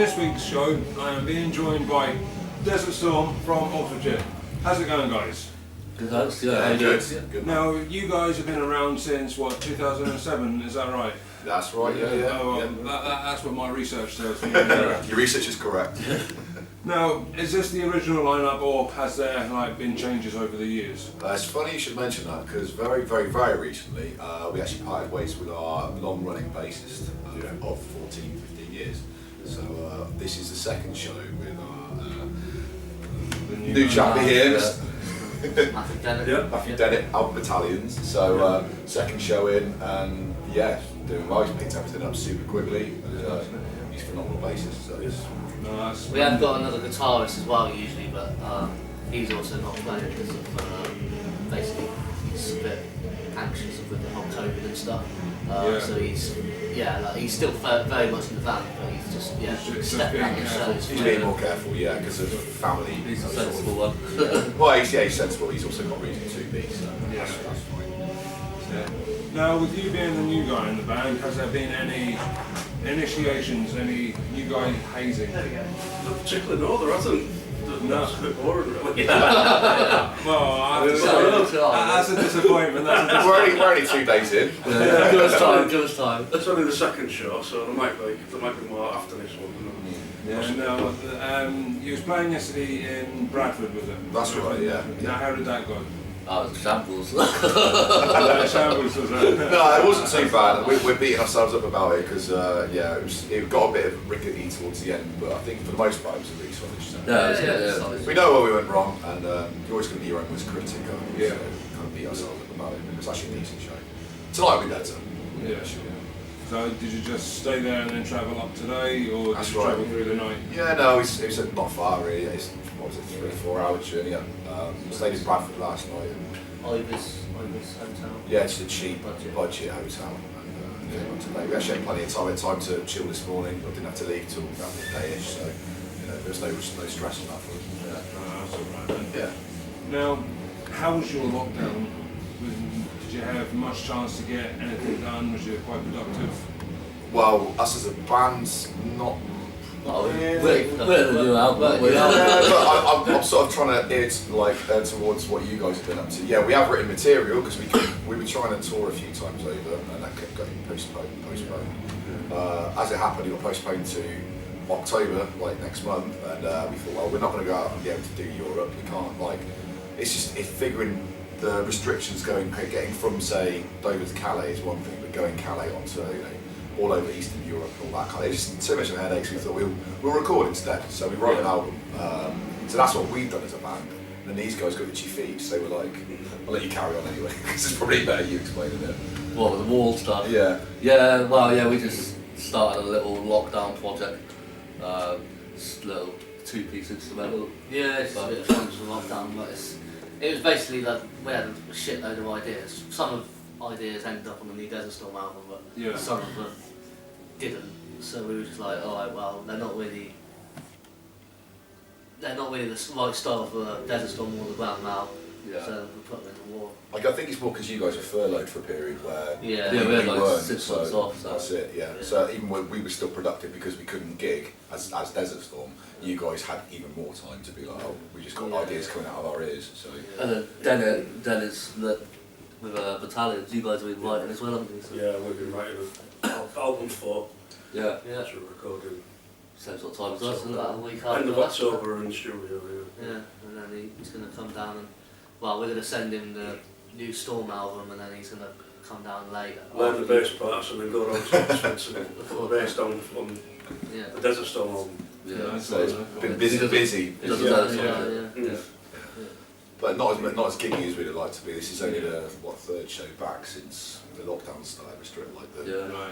this week's show, I am being joined by Desert Storm from Oxfordshire. How's it going, guys? Good, thanks. Yeah, good. Good. Now, you guys have been around since, what, 2007, is that right? That's right, yeah. Oh, that's what my research tells me. Your research is correct. Now, is this the original lineup, or has there been changes over the years? It's funny you should mention that because very recently we actually parted ways with our long-running bassist of 14, 15 years. So this is the second show with our new chappie here. Matthew Dennett, Albert Battalions. So second show in, and yeah, doing well. He's picked everything up super quickly. He's a phenomenal bassist. So we have got another guitarist as well usually, but he's also not playing because of basically he's a bit anxious with the whole COVID and stuff. So he's still very much in the band, but he's just stepping out the shows. He's being more careful, because of family. He's a sensible one. Well, he's sensible. He's also got reason to be. So that's fine. Yeah. Now, with you being the new guy in the band, has there been any initiations, any new guy hazing? Not particularly, no, there hasn't. No. It's a bit boring, really. Well, I have to say, that's a disappointment. We're only 2 days in. Give us time. It's only the second show, so there might be more after this one. Yeah, now, you was playing yesterday in Bradford with them. That's right, yeah. Now, how did that go? Oh, it was shambles. Shambles was that? No, it wasn't too bad. We're beating ourselves up about it because it got a bit of rickety towards the end, but I think for the most part it was a really solid show. Yeah. We know where we went wrong, and you're always going to be your own worst critic, aren't you? Yeah. So we kind of beat ourselves up about it. It was actually a decent show. Tonight will be better. Yeah, sure. So did you just stay there and then travel up today, or did you travel through the night? Yeah, no, it was not far really. It's, what was it, 3 or 4 hour journey. Stayed in Bradford last night. Ibis hotel. Yeah, it's a cheap budget hotel. And, came up today. We actually had plenty of time. We had time to chill this morning. I didn't have to leave till about midday-ish, so there's no stress on that for us. That's all right then. Yeah. Now, how was your lockdown? Did you have much chance to get anything done? Was you quite productive? Well, us as a band, not really. We're the new album. I'm sort of trying to ear towards what you guys have been up to. Yeah, we have written material because we were trying to tour a few times over, and that kept getting postponed. As it happened, it got postponed to October, next month, and we thought, well, we're not going to go out and be able to do Europe. We can't. It's figuring the restrictions getting from say Dover to Calais is one thing, but going Calais onto all over Eastern Europe and all that kind of, it's just too much of a headache. So we thought we'll record instead. So we wrote an album. So that's what we've done as a band. And then these guys got itchy feet, so they were like, I'll let you carry on anyway, because it's probably better you explaining it. What, with the wall stuff? Yeah. Yeah, well, yeah, we just started a little lockdown project. Just a little 2-piece instrumental. Yeah, it's a bit of fun for lockdown, but it was basically that we had a shitload of ideas. Some of ideas ended up on the new Desert Storm album, but some of them didn't. So we were just like, alright, well, they're not really the right style for Desert Storm or the ground now. Yeah. So we put them in the war. I think it's more because you guys were furloughed for a period where we had 6 months off. So. That's it, yeah. So even when we were still productive because we couldn't gig as Desert Storm, you guys had even more time to be like, oh, we just got ideas coming out of our ears. So. And then Dennis with Battalions, you guys have been writing as well, haven't you? So. Yeah, we've been writing album 4. Yeah. Which we're recording. Same sort of time as us, isn't it? A week after. End of October in studio, yeah. And then he's going to come down and, well, we're going to send him the new Storm album, and then he's going to come down later. Learn the bass parts and then go down to Oxford and put the bass down on the Desert Storm album. Yeah, so it's been busy. But not as giggy as we'd like to be. This is only the 3rd show back since the lockdown started,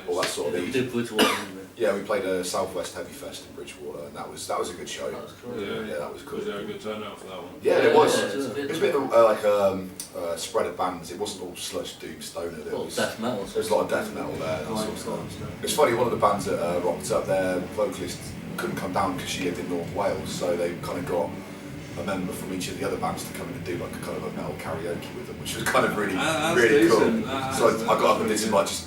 all that sort of. We did Bridgewater. Yeah, we played a Southwest Heavy Fest in Bridgewater, and that was a good show. That was cool. Yeah, that was cool. Was there a good turnout for that one? Yeah, it was. It was a bit of a spread of bands. It wasn't all sludge doom stoner. There was death metal. There was a lot of death metal there. It's funny. One of the bands that rocked up, their vocalist couldn't come down because she lived in North Wales, so they kind of got a member from each of the other bands to come in and do a kind of a metal karaoke with them, which was kind of really cool. So I got up and did some just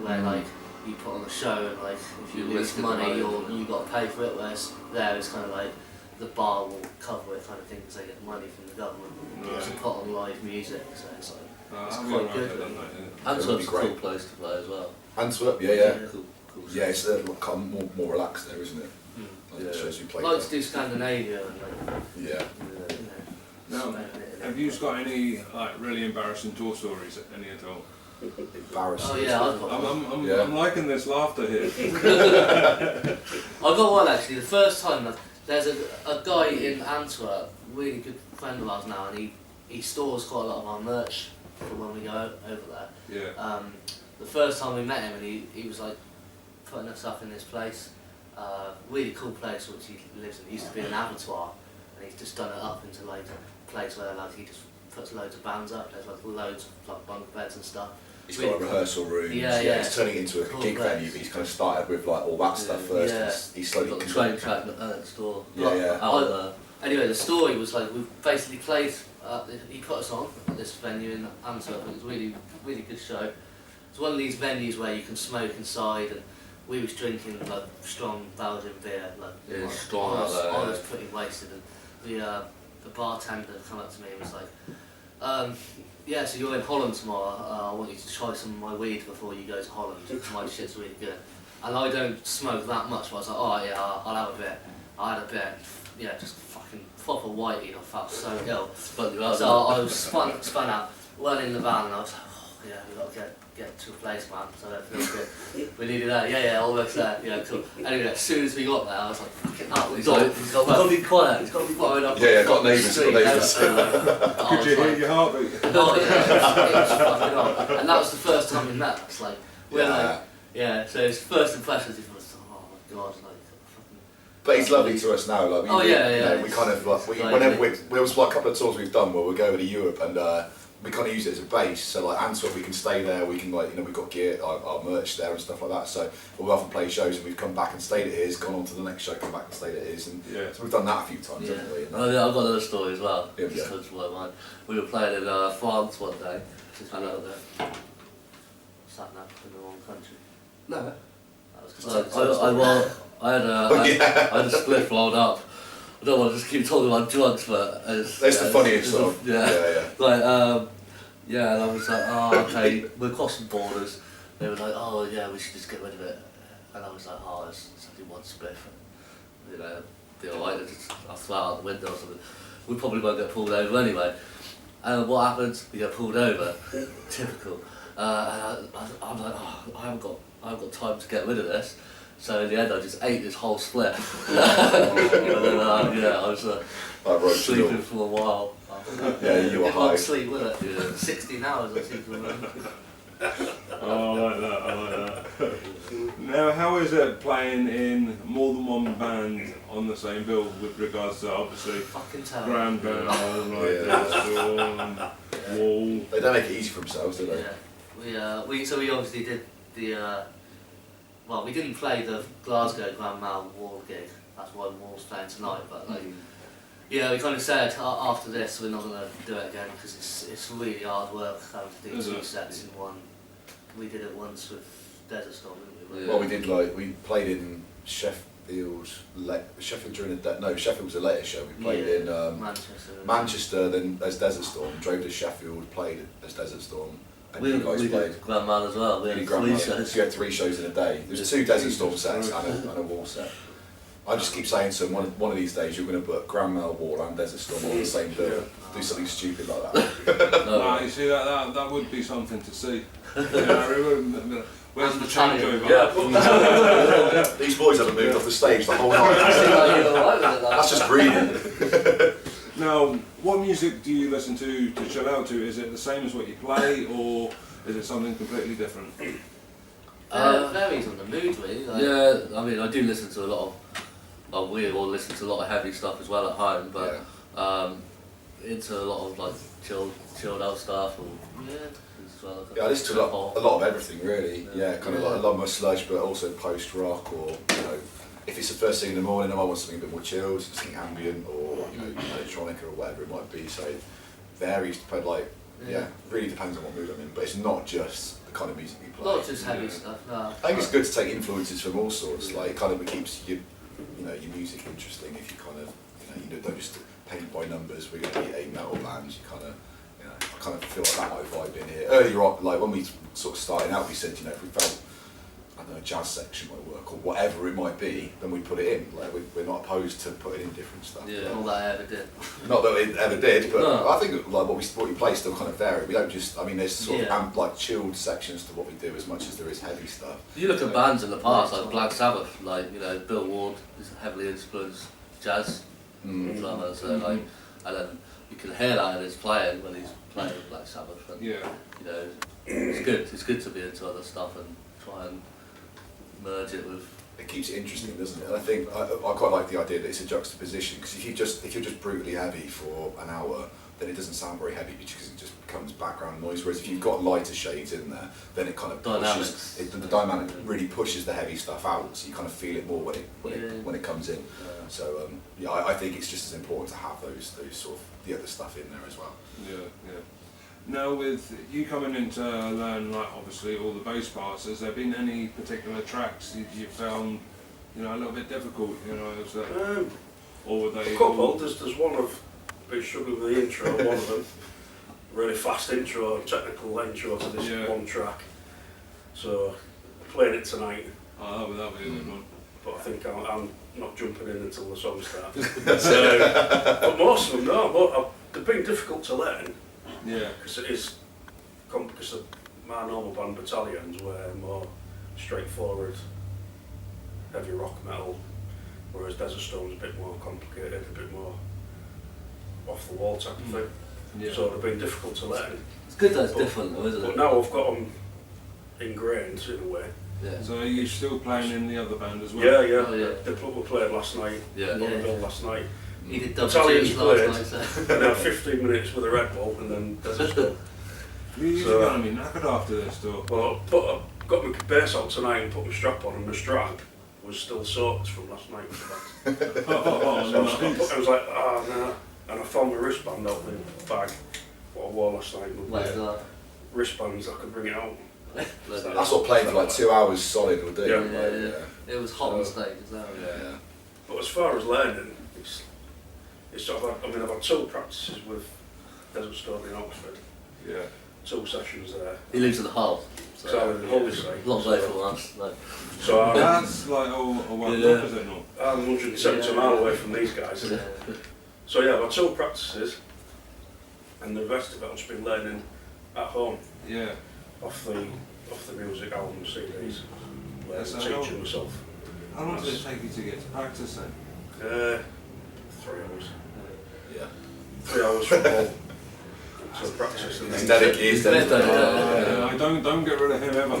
where like you put on a show and like if you lose money, you got to pay for it. Whereas there it's kind of like the bar will cover it kind of thing because they get money from the government to put on live music. So it's like it's quite good. Antwerp's a cool place to play as well. Antwerp, yeah. Cool Yeah, it's kind of more relaxed there, isn't it? Like it shows you play. I like to do Scandinavia and like, yeah. Now, have you got any like really embarrassing tour stories? Any at all? Embarrassing. Oh yeah, I've got I'm liking this laughter here. I've got one actually. The first time there's a guy in Antwerp, really good friend of ours now, and he stores quite a lot of our merch for when we go over there. Yeah. The first time we met him, and he was like putting us up in this place, really cool place which he lives in. It used to be an abattoir, and he's just done it up into like a place where like he just puts loads of bands up. There's like loads of like bunk beds and stuff. He's got a rehearsal room. Yeah. He's turning it into a Cool gig place. venue, but he's kind of started with like all that stuff first. Yeah. And he's slowly Got the train track next door. Yeah. Out there. Anyway, the story was like we basically played. He put us on at this venue in Antwerp. It was really good show. It's one of these venues where you can smoke inside, and we was drinking like strong Belgian beer. Like, Yeah, strong out there. I was pretty wasted, and the bartender come up to me and was like, yeah, so you're in Holland tomorrow. I want you to try some of my weed before you go to Holland. My shit's really good. And I don't smoke that much, but I was like, oh yeah, I'll have a bit. I had a bit. Yeah, just fucking proper whitey. I felt so ill. So I was spun out, went in the van, and I was like, oh yeah, we got to get to a place, man. So that feels good. We needed that. Yeah, almost there. Yeah, cool. Anyway, as soon as we got there, I was like, fucking up. He's got to be quiet. He's got to be quiet. Yeah, got neighbours. Could you hear your heartbeat? Oh yeah, it was fucking on. And that was the first time we met. It's like, we're like, yeah. So his first impressions, he was, oh my god, like. But he's lovely to us now. Like we kind of like whenever there was like a couple of tours we've done where we go over to Europe and we kind of use it as a base. So like Antwerp, we can stay there. We can we've got gear, our merch there and stuff like that. So we'll often play shows and we've come back and stayed at his, gone on to the next show, come back and stayed at his, and so we've done that a few times, haven't we? Oh yeah, I've got another story as well. Yeah. Just comes to my mind. We were playing in France one day. Sat in the wrong country. No. That was I had a spliff rolled up. I don't want to just keep talking about drugs, but that's the funniest song. Yeah. Like and I was like, oh okay, we're crossing borders. They were like, oh yeah, we should just get rid of it. And I was like, oh, it's only one spliff. You know, be alright. I'll throw it out the window or something. We probably won't get pulled over anyway. And what happens? We get pulled over. Typical. And I'm like, oh, I haven't got time to get rid of this. So in the end, I just ate this whole split. And then, I was sleeping for a while. Yeah, you were high. Sleep with it. Yeah. 16 hours I seem to remember. Oh, I like that. Now, how is it playing in more than one band on the same bill with regards to obviously Grand Bell, Wall? They don't make it easy for themselves, do they? Yeah. We obviously did the. Well, we didn't play the Glasgow Grand Mal Wall gig. That's why Wall's playing tonight. But like, we kind of said after this we're not going to do it again because it's really hard work having to do two sets in one. We did it once with Desert Storm, didn't we? Well, we did we played in Sheffield during Sheffield was a later show. We played in Manchester, then as Desert Storm. Drove to Sheffield, played as Desert Storm. And we guys played did Grand Mal as well. We had 3 shows. You had 3 shows in a day. There was 2 Desert Storm sets and a Wall set. I just keep saying to them, one of these days you're going to put Grand Mal, Wall and Desert Storm on the same bill. Do something stupid like that. You see that would be something to see. Where's the changeover? Yeah. These boys haven't moved off the stage the whole night. That's just breathing. Now, what music do you listen to chill out to? Is it the same as what you play, or is it something completely different? It varies on the mood, really. Like. Yeah, I mean, I do listen to a lot of. We all listen to a lot of heavy stuff as well at home, but into a lot of like chilled out stuff. I listen to a lot of everything, really. Yeah, kind of like a lot more sludge, but also post rock, or if it's the first thing in the morning, I might want something a bit more chilled, something ambient, or electronic or whatever it might be. So it varies. But like Yeah, really depends on what mood I'm in, but it's not just the kind of music you play. Not just heavy stuff, no. I think it's good to take influences from all sorts. Like, it kind of keeps your music interesting if you kind of, don't just paint by numbers. We're going to be a metal band. You kind of, I kind of feel like that might vibe in here. Earlier on, like when we sort of started out, we said, if we felt, I don't know, a jazz section might work or whatever it might be, then we put it in. Like we're not opposed to putting in different stuff. Yeah. All that I ever did. Not that it ever did, but No. I think like what you play still kind of vary. We don't just, there's sort Yeah. of like chilled sections to what we do as much as there is heavy stuff. You look at bands in the past, like Black Sabbath, like, Bill Ward is heavily influenced jazz drummer, so like, and then you can hear that in his playing when he's playing with Black Sabbath, and it's good to be into other stuff and try and merge it with. It keeps it interesting, doesn't it? And I think I quite like the idea that it's a juxtaposition, because if you're just brutally heavy for an hour, then it doesn't sound very heavy because it just becomes background noise. Whereas if you've got lighter shades in there, then it kind of pushes the dynamic really pushes the heavy stuff out, so you kind of feel it more when it comes in. So I think it's just as important to have those sort of the other stuff in there as well. Yeah. Now, with you coming in to learn, like, obviously all the bass parts, has there been any particular tracks that you found, a little bit difficult? Is that, or were they? A couple. There's one I've been struggling with the intro. One of them, really fast intro, technical intro to this one track. So playing it tonight. Oh, that'll be a good one. But I think I'm not jumping in until the song starts. But most of them, no. But they've been difficult to learn. Yeah. Because it is, because my normal band Battalions were more straightforward, heavy rock metal, whereas Desert Storm's a bit more complicated, a bit more off the wall type of thing. Yeah. So they've been difficult to learn. It's good that it's different though, isn't it? But now I've got them ingrained in a way. Yeah. So are you still playing in the other band as well? Yeah. Oh, yeah. The club we played last night, Yeah. Bill last night. He did double Italians duty played, last night, so. and then 15 minutes with a Red Bull, and then Desert Storm. You're going to be knackered after this, though. Well, I got my bass out tonight and put my strap on, and my strap was still soaked from last night. So I was like, no. And I found my wristband out of the bag, what I wore last night. Where's that? Wristbands, I could bring it out. That's what playing for like 2 hours solid will do. Yeah. It was hot on stage, is that right? Yeah. But as far as learning, it's sort of, I've had 2 practices with Desert Storm in Oxford. Yeah. 2 sessions there. He lives in the Hull, So I was in Hollyside. long way from us. Like. So That's like a one up, is it not? I'm 170 miles away from these guys. Yeah. So yeah, I've had 2 practices, and the rest of it I've just been learning at home Yeah. off the music album CDs, Yes, I teaching know. myself. How long did it take you to get to practice then? 3 hours. Yeah. 3 hours from home. So practice and He's then dedicated. I don't get rid of him ever.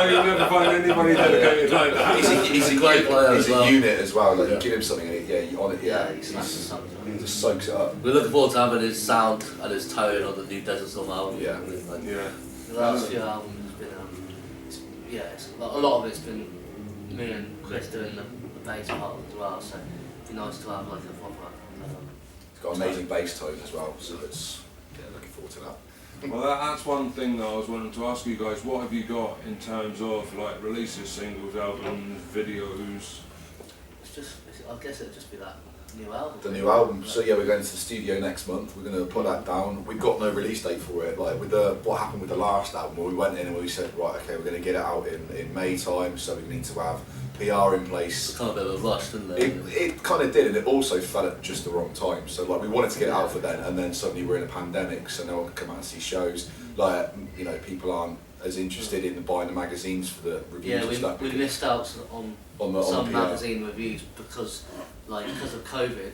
You'll never find anybody dedicated like that. He's a great player He's as well. a unit as well. Like you give him something, and you on it. Yeah, He slaps the sun. he just soaks it up. We're looking forward to having his sound and his tone on the new Desert Storm album. Yeah. Like, Yeah. The last few albums has been, a lot of it's been me and Chris doing the bass part as well, so it'd be nice to have like a proper. He's got amazing bass tone as well, so it's looking forward to that. Well, that's one thing that I was wanting to ask you guys. What have you got in terms of like releases, singles, albums, videos? I guess it'd just be that new album. The new album. So yeah, we're going to the studio next month. We're going to put that down. We've got no release date for it. Like with what happened with the last album, where we went in and we said, right, okay, we're going to get it out in May time. So we need to have PR in It's place. kind of a bit of a rush, didn't it? It kind of did, and it also fell at just the wrong time. So like we wanted to get it out for then, and then suddenly we're in a pandemic, so no one can come out and see shows. Like people aren't as interested in buying the magazines for the reviews and stuff. We missed out on the some PR. magazine reviews because of COVID,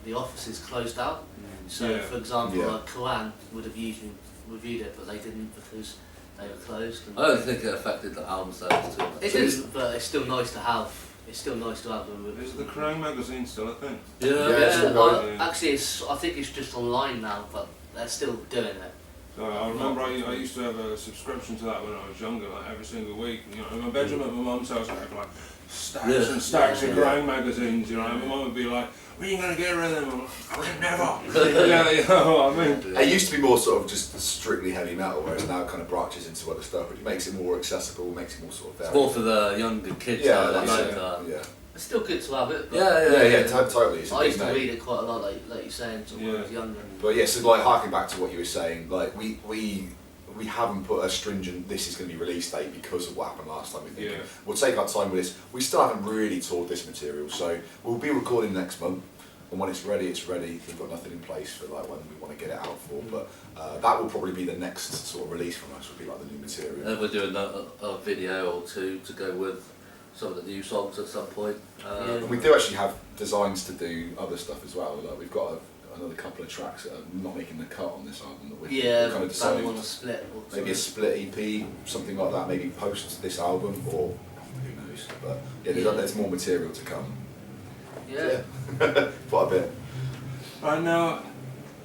the offices closed out. So, Yeah. for example, Yeah. Koran would have usually reviewed it, but they didn't because they were closed. And I don't think it affected the album sales too much. it didn't, but it's still nice to have. It's still nice to have them. Is the Kerrang magazine still a thing? Yeah. it's still going. Actually, I think it's just online now, but they're still doing it. So I remember I used to have a subscription to that when I was younger, like every single week. In my bedroom at my mum's house, I had like stacks and stacks of Kerrang magazines. And my mum would be like, "When are you going to get rid of them?" I'm like, "Never." Yeah, you know what I mean? It used to be more sort of just strictly heavy metal, whereas now it kind of branches into other stuff, which makes it more accessible, makes it more sort of It's varied. more for the younger kids. Yeah, that that's like it. that. Yeah. It's still good to have it. But Totally. It's a I big used to name. read it quite a lot, like you're saying, sort of when I was Yeah. younger. And But yeah, so like harking back to what you were saying, like we haven't put a stringent this is going to be release date because of what happened last time. We think Yeah. we'll take our time with this. We still haven't really toured this material, so we'll be recording next month. And when it's ready, it's ready. We've got nothing in place for like when we want to get it out for, but that will probably be the next sort of release from us. Will be like the new material. And we're doing a video or two to go with some of the new songs at some point. And we do actually have designs to do other stuff as well. Like we've got another couple of tracks that are not making the cut on this album that we're yeah, kind of band deciding. want to split. Or Maybe a split EP, something like that. Maybe post this album, or who knows. But yeah, there's more material to come. Yeah. Quite a bit. Right now,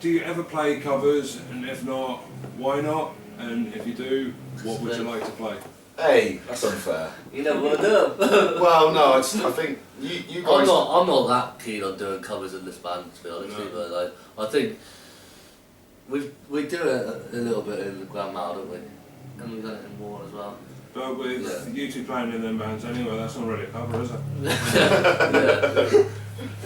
do you ever play covers? And if not, why not? And if you do, what would you like to play? Hey, that's unfair. You never want to do them. Well, no, I think you guys. I'm not that keen on doing covers in this band, to be honest with you, but like, I think we do it a little bit in the Grand Mal, don't we? And we've done it in War as well. But with you two playing in them bands anyway, that's not really a cover, is it?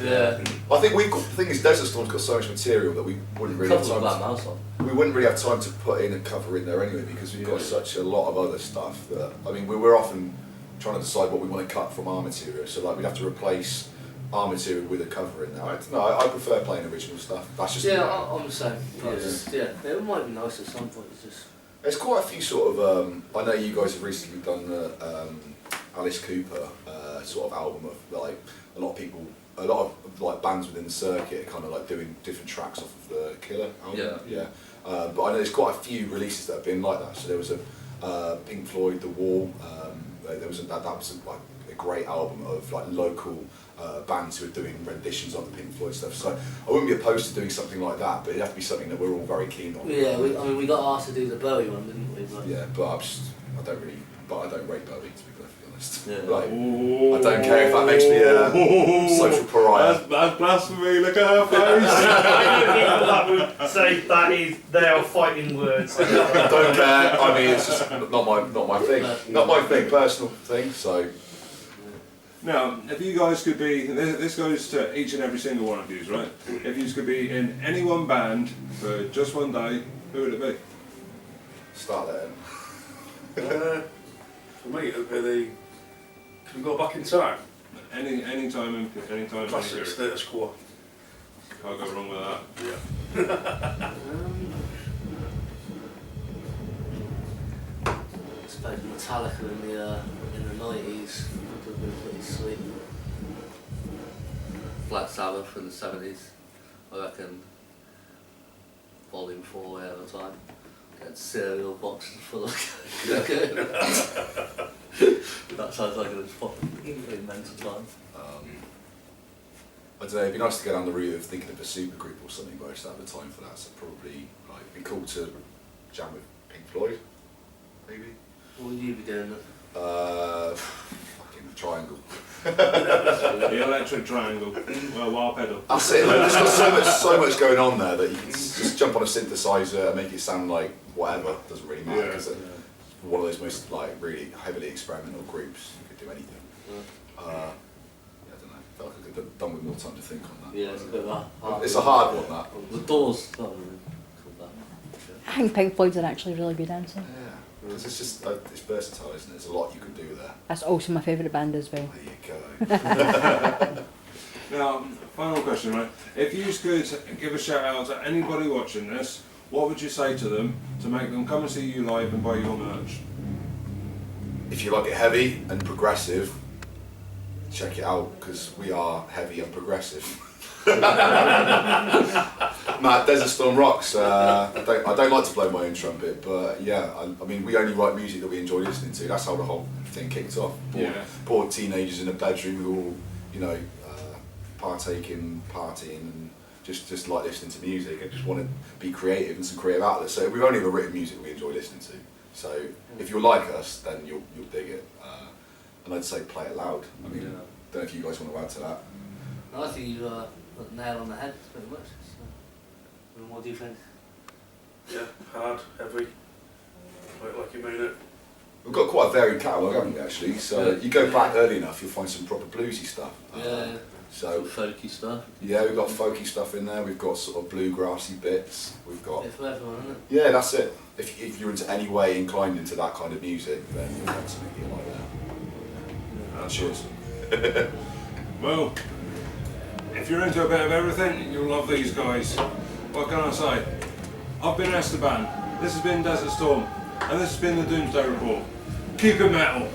Yeah. I think the thing is, Desert Storm's got so much material that we wouldn't really have Cover of time. Grand Mal song. We wouldn't really have time to put in a cover in there anyway because we've got such a lot of other stuff that I mean we're often trying to decide what we want to cut from our material. So like we'd have to replace our material with a cover in there. I prefer playing original stuff. That's just I'm the same. It might be nice at some point. It's just There's quite a few sort of. I know you guys have recently done the Alice Cooper sort of album of like a lot of like bands within the circuit kind of like doing different tracks off of the Killer album. Yeah. But I know there's quite a few releases that have been like that. So there was a Pink Floyd, The Wall. There was that was like a great album of like local bands who are doing renditions of the Pink Floyd stuff. So I wouldn't be opposed to doing something like that, but it'd have to be something that we're all very keen on. yeah. We got asked to do the Bowie one, didn't we? But Yeah, but I don't rate Bowie, to be perfectly honest. Yeah. Like, I don't care if that makes me a social pariah. That's blasphemy, look at her face! That would say they are fighting words. I don't care. I mean, it's just not my thing. Not my thing, personal thing. So Now, if you guys could be, this goes to each and every single one of you, right? If you could be in any one band for just one day, who would it be? start there. For me, it would be the. Can we go back in time? Any time in any Classic period. Status Quo. Can't go wrong with that. Yeah. I suppose Metallica in the 90s would have been pretty sweet. Black Sabbath in the 70s, I reckon. Volume 4 at the time. Get cereal boxes full of that sounds like it was fucking mental time. I don't know. It'd be nice to go down the route of thinking of a super group or something, but I just don't have the time for that. So probably like it'd be cool to jam with Pink Floyd, maybe. What would you be doing then? Fucking Triangle. The electric triangle. Well, wah pedal. That's it. Like, there's got so much going on there that you can just jump on a synthesizer and make it sound like whatever. Doesn't really matter because one of those most like really heavily experimental groups. You could do anything. Yeah, I don't know. I felt like I could have done with more time to think on that. Yeah, it's a bit of a hard It's a hard one, that. The Doors, not really called that. I think Pink Floyd's an actually really good answer. Yeah. Because it's just it's versatile, isn't it? There's a lot you can do there. That's also my favourite band as well. There you go. Now, final question, right? If you could give a shout out to anybody watching this, what would you say to them to make them come and see you live and buy your merch? If you like it heavy and progressive, check it out because we are heavy and progressive. Matt, Desert Storm rocks. I don't like to blow my own trumpet, but yeah, I mean, we only write music that we enjoy listening to. That's how the whole thing kicked off. Poor teenagers in a bedroom who all, you know, partying, and just like listening to music and just want to be creative and some creative outlets. So we've only ever written music we enjoy listening to. So if you like us, then you'll dig it. And I'd say play it loud. I mean, don't know if you guys want to add to that. I think you put the nail on the head, pretty much. So. What do you think? Yeah, hard, heavy, like you mean it. We've got quite a varied catalogue, haven't we, actually? So you go back early enough, you'll find some proper bluesy stuff. Yeah. So Folky stuff. yeah, we've got folky stuff in there. We've got sort of bluegrassy bits. We've got It's for everyone, isn't it? yeah, that's it. If you're into any way inclined into that kind of music, then you'll find something here like that. That's yours. Well, if you're into a bit of everything, you'll love these guys. What can I say? I've been Esteban, this has been Desert Storm, and this has been the Doomsday Report. Keep it metal.